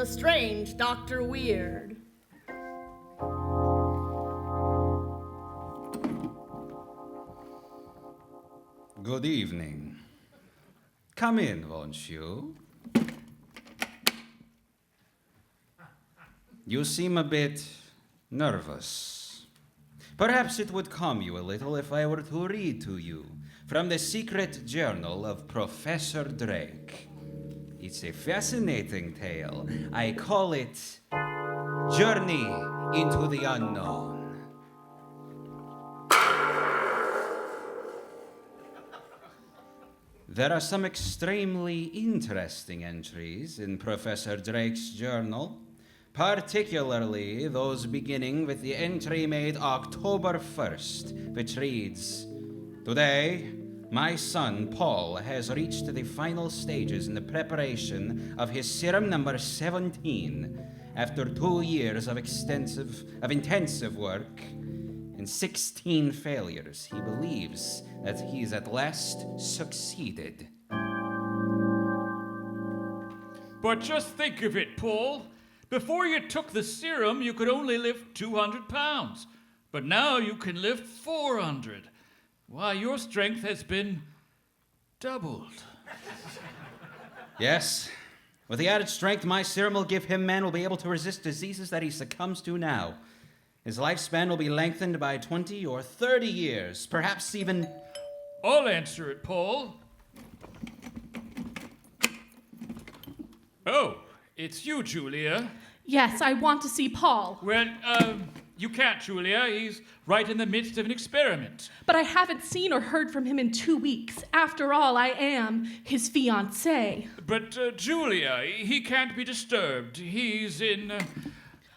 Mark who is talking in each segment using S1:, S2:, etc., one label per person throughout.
S1: the strange Dr. Weird.
S2: Good evening. Come in, won't you? You seem a bit nervous. Perhaps it would calm you a little if I were to read to you from the secret journal of Professor Drake. It's a fascinating tale. I call it Journey into the Unknown. There are some extremely interesting entries in Professor Drake's journal, particularly those beginning with the entry made October 1st, which reads, "Today, my son Paul has reached the final stages in the preparation of his serum number 17 after 2 years of intensive work and 16 failures. He believes that he's at last succeeded."
S3: But just think of it, Paul. Before you took the serum, you could only lift 200 pounds. But now you can lift 400. Why, your strength has been doubled.
S2: Yes. With the added strength my serum will give him, man will be able to resist diseases that he succumbs to now. His lifespan will be lengthened by 20 or 30 years, perhaps even...
S3: I'll answer it, Paul. Oh, it's you, Julia.
S4: Yes, I want to see Paul.
S3: Well, you can't, Julia. He's right in the midst of an experiment.
S4: But I haven't seen or heard from him in 2 weeks. After all, I am his fiancée.
S3: But, Julia, he can't be disturbed. He's in...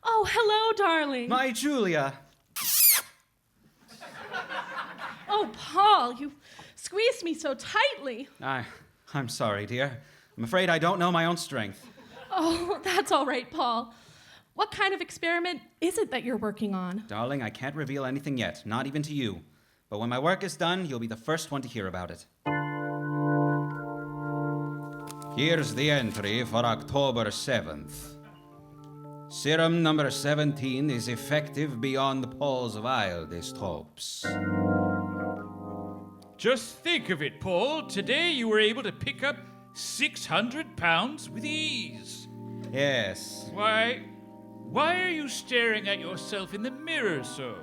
S4: Oh, hello, darling.
S2: My Julia.
S4: Oh, Paul, you squeezed me so tightly.
S2: I'm sorry, dear. I'm afraid I don't know my own strength.
S4: Oh, that's all right, Paul. What kind of experiment is it that you're working on?
S2: Darling, I can't reveal anything yet, not even to you. But when my work is done, you'll be the first one to hear about it. Here's the entry for October 7th. Serum number 17 is effective beyond Paul's wildest hopes.
S3: Just think of it, Paul. Today you were able to pick up 600 pounds with ease.
S2: Yes.
S3: Why are you staring at yourself in the mirror so?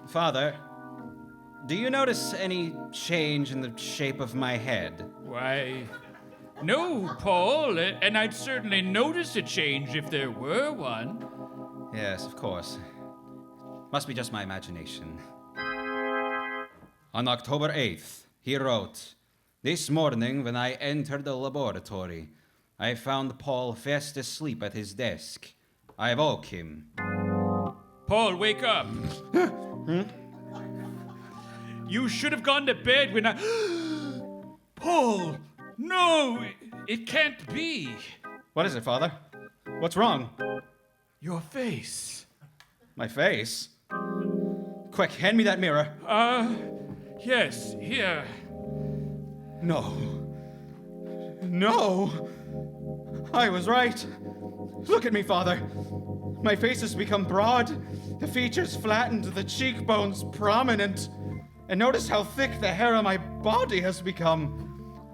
S2: Father, do you notice any change in the shape of my head?
S3: Why, no, Paul, and I'd certainly notice a change if there were one.
S2: Yes, of course. Must be just my imagination. On October 8th, he wrote, "This morning when I entered the laboratory, I found Paul fast asleep at his desk. I woke him."
S3: Paul, wake up. You should have gone to bed when I... Paul, no, it can't be.
S2: What is it, Father? What's wrong?
S3: Your face.
S2: My face? Quick, hand me that mirror.
S3: Yes, here.
S2: No. I was right. Look at me, Father. My face has become broad, the features flattened, the cheekbones prominent. And notice how thick the hair on my body has become.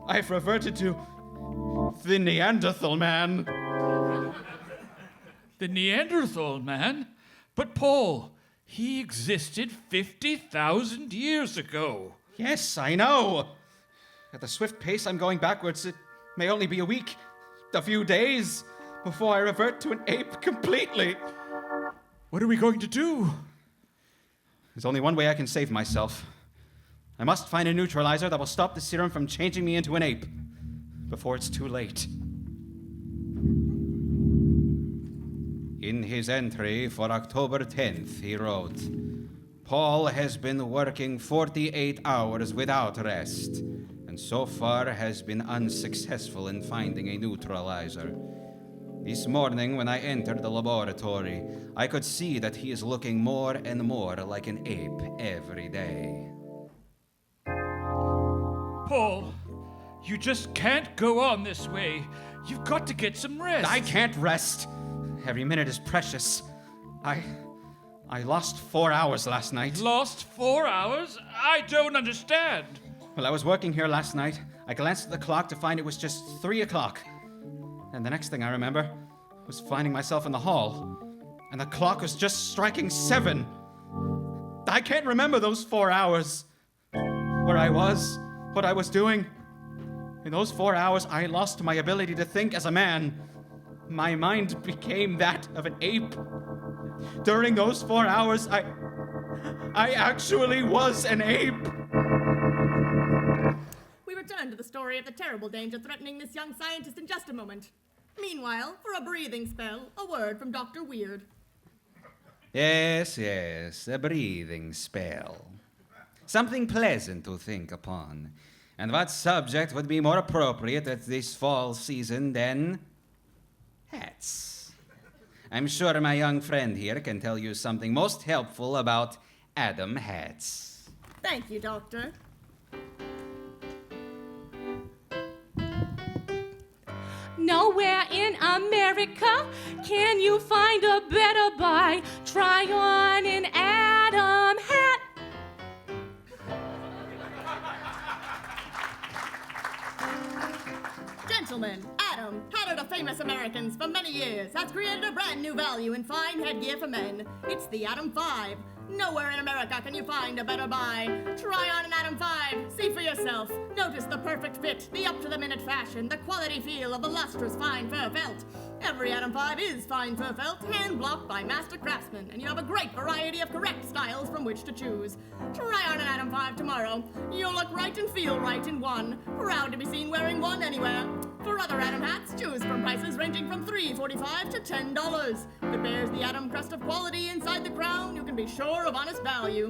S2: I've reverted to the Neanderthal man.
S3: The Neanderthal man? But Paul, he existed 50,000 years ago.
S2: Yes, I know. At the swift pace I'm going backwards, it may only be a week, a few days, before I revert to an ape completely.
S3: What are we going to do?
S2: There's only one way I can save myself. I must find a neutralizer that will stop the serum from changing me into an ape before it's too late. In his entry for October 10th, he wrote, "Paul has been working 48 hours without rest, and so far has been unsuccessful in finding a neutralizer. This morning, when I entered the laboratory, I could see that he is looking more and more like an ape every day."
S3: Paul, you just can't go on this way. You've got to get some rest.
S2: I can't rest. Every minute is precious. I lost 4 hours last night.
S3: Lost 4 hours? I don't understand.
S2: Well, I was working here last night. I glanced at the clock to find it was just 3 o'clock. And the next thing I remember was finding myself in the hall. And the clock was just striking 7. I can't remember those 4 hours. Where I was, what I was doing. In those 4 hours, I lost my ability to think as a man. My mind became that of an ape. During those 4 hours, I actually was an ape.
S1: We return to the story of the terrible danger threatening this young scientist in just a moment. Meanwhile, for a breathing spell, a word from Dr. Weird.
S2: Yes, a breathing spell. Something pleasant to think upon. And what subject would be more appropriate at this fall season than hats? I'm sure my young friend here can tell you something most helpful about Adam hats.
S1: Thank you, Doctor.
S4: Nowhere in America can you find a better buy. Try on an Adam hat.
S1: Gentlemen, Adam, head of the famous Americans for many years, has created a brand new value in fine headgear for men. It's the Adam 5. Nowhere in America can you find a better buy. Try on an Adam 5. See for yourself. Notice the perfect fit, the up-to-the-minute fashion, the quality feel of the lustrous fine fur felt. Every Adam 5 is fine fur felt, hand-blocked by master craftsmen, and you have a great variety of correct styles from which to choose. Try on an Adam 5 tomorrow. You'll look right and feel right in one. Proud to be seen wearing one anywhere. For other Adam hats, choose from prices ranging from $3.45 to $10. If it bears the Adam crest of quality inside the crown, you can be sure of honest value.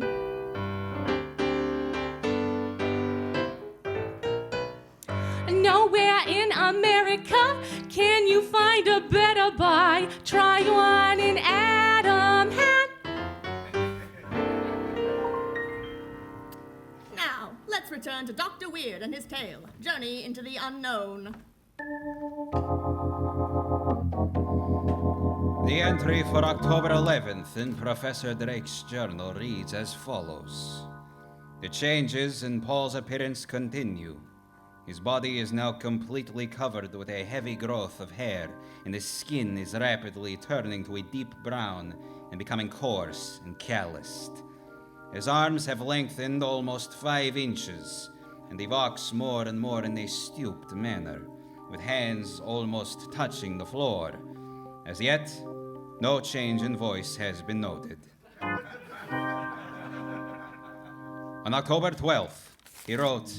S4: Nowhere in America can you find a better buy. Try on an Adam hat.
S1: Now, let's return to Dr. Weird and his tale, Journey into the Unknown.
S2: The entry for October 11th in Professor Drake's journal reads as follows. The changes in Paul's appearance continue. His body is now completely covered with a heavy growth of hair, and his skin is rapidly turning to a deep brown and becoming coarse and calloused. His arms have lengthened almost 5 inches, and he walks more and more in a stooped manner, with hands almost touching the floor. As yet, no change in voice has been noted. On October 12th, he wrote,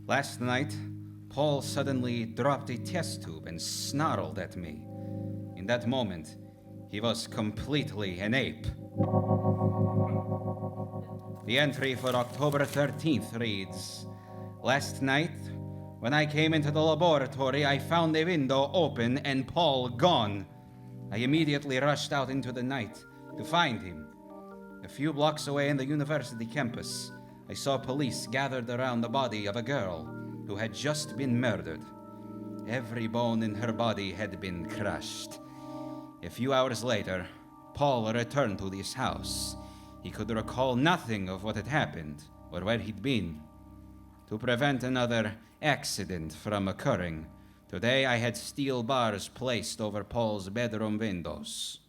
S2: "Last night, Paul suddenly dropped a test tube and snarled at me. In that moment, he was completely an ape." The entry for October 13th reads, "Last night, when I came into the laboratory, I found a window open and Paul gone. I immediately rushed out into the night to find him. A few blocks away in the university campus, I saw police gathered around the body of a girl who had just been murdered. Every bone in her body had been crushed. A few hours later, Paul returned to this house. He could recall nothing of what had happened or where he'd been. To prevent another accident from occurring, today I had steel bars placed over Paul's bedroom windows."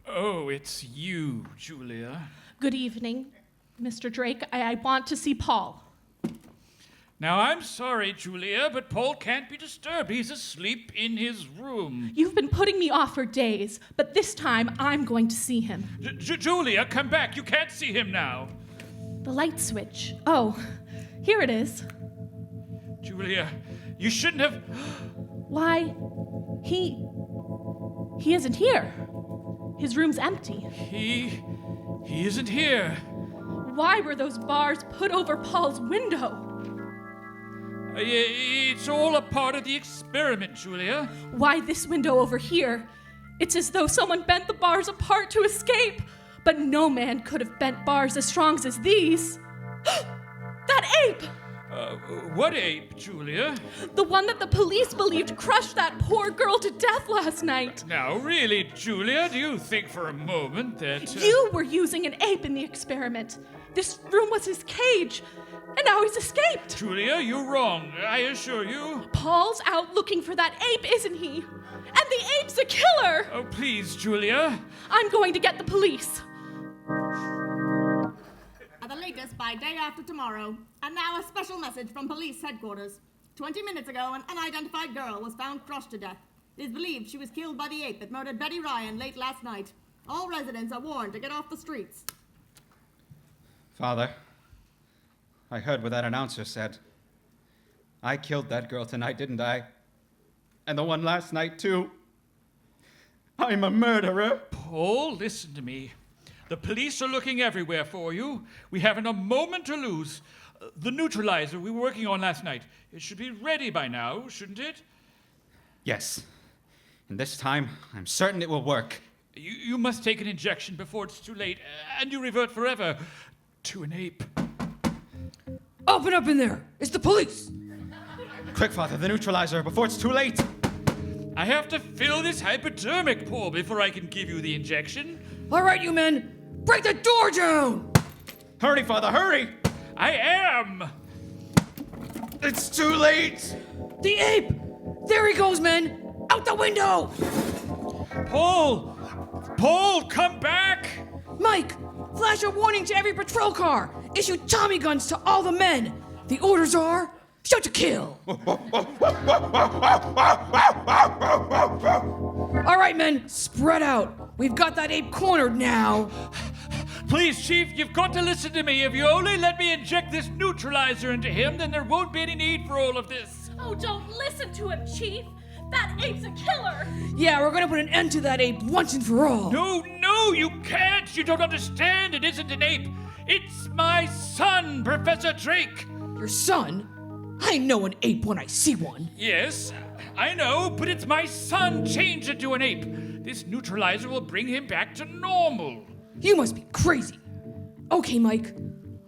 S3: Oh, it's you, Julia.
S4: Good evening, Mr. Drake. I want to see Paul.
S3: Now, I'm sorry, Julia, but Paul can't be disturbed. He's asleep in his room.
S4: You've been putting me off for days, but this time I'm going to see him.
S3: Julia, come back. You can't see him now.
S4: The light switch. Oh, here it is.
S3: Julia, you shouldn't have...
S4: Why, he isn't here. His room's empty.
S3: He isn't here.
S4: Why were those bars put over Paul's window?
S3: It's all a part of the experiment, Julia.
S4: Why this window over here? It's as though someone bent the bars apart to escape. But no man could have bent bars as strong as these. That ape!
S3: What ape, Julia?
S4: The one that the police believed crushed that poor girl to death last night.
S3: Now, really, Julia, do you think for a moment that...
S4: You were using an ape in the experiment. This room was his cage, and now he's escaped.
S3: Julia, you're wrong, I assure you.
S4: Paul's out looking for that ape, isn't he? And the ape's a killer!
S3: Oh, please, Julia.
S4: I'm going to get the police.
S1: At the latest by day after tomorrow. And now a special message from police headquarters. 20 minutes ago, an unidentified girl was found crushed to death. It is believed she was killed by the ape that murdered Betty Ryan late last night. All residents are warned to get off the streets.
S2: Father, I heard what that announcer said. I killed that girl tonight, didn't I? And the one last night, too. I'm a murderer.
S3: Paul, listen to me. The police are looking everywhere for you. We haven't a moment to lose. The neutralizer we were working on last night, it should be ready by now, shouldn't it?
S2: Yes. And this time, I'm certain it will work.
S3: You must take an injection before it's too late, and you revert forever to an ape.
S5: Open up in there! It's the police!
S2: Quick, Father, the neutralizer, before it's too late.
S3: I have to fill this hypodermic, Paul, before I can give you the injection.
S5: All right, you men! Break the door down!
S2: Hurry, Father, hurry!
S3: I am!
S2: It's too late!
S5: The ape! There he goes, men! Out the window!
S3: Paul! Paul, come back!
S5: Mike, flash a warning to every patrol car! Issue Tommy guns to all the men! The orders are... shoot to kill! All right, men, spread out. We've got that ape cornered now.
S3: Please, Chief, you've got to listen to me. If you only let me inject this neutralizer into him, then there won't be any need for all of this.
S4: Oh, don't listen to him, Chief. That ape's a killer.
S5: Yeah, we're gonna put an end to that ape once and for all.
S3: No, you can't. You don't understand. It isn't an ape. It's my son, Professor Drake.
S5: Your son? I know an ape when I see one.
S3: Yes, I know, but it's my son changed into an ape. This neutralizer will bring him back to normal.
S5: You must be crazy. Okay, Mike,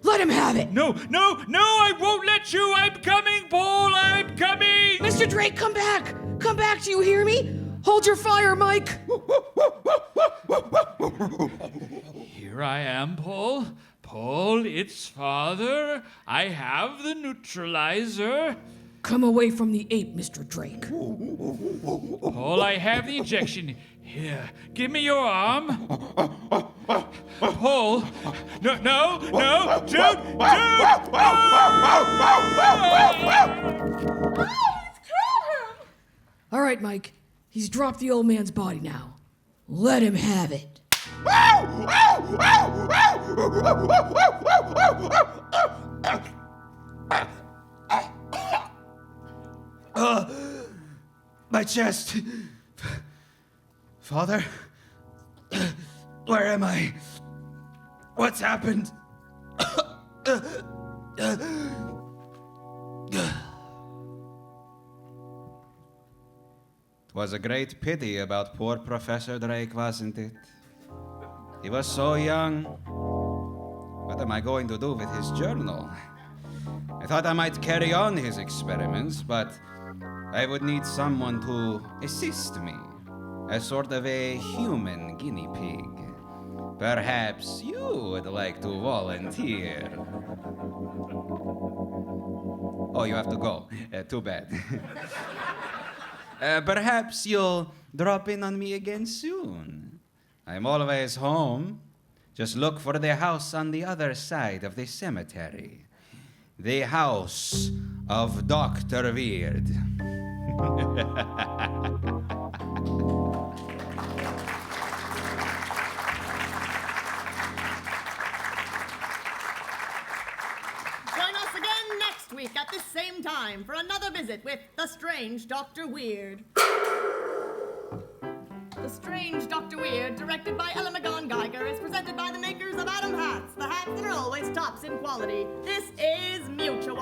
S5: let him have it.
S3: No, I won't let you. I'm coming, Paul, I'm coming.
S5: Mr. Drake, come back. Come back, do you hear me? Hold your fire, Mike.
S3: Here I am, Paul. Paul, it's father. I have the neutralizer.
S5: Come away from the ape, Mr. Drake.
S3: Paul, I have the injection. Here, give me your arm. Paul, no, don't.
S4: Oh, he's killed him.
S5: All right, Mike. He's dropped the old man's body now. Let him have it.
S2: My chest. Father? Where am I? What's happened? 'Twas a great pity about poor Professor Drake, wasn't it? He was so young. What am I going to do with his journal? I thought I might carry on his experiments, but I would need someone to assist me. A sort of a human guinea pig. Perhaps you would like to volunteer. Oh, you have to go. Too bad. Perhaps you'll drop in on me again soon. I'm always home. Just look for the house on the other side of the cemetery. The house of Dr. Weird.
S1: Join us again next week at this same time for another visit with The Strange Dr. Weird. The Strange Dr. Weird, directed by Ella McGon Geiger, is presented by the makers of Adam Hats, the hats that are always tops in quality. This is Mutual.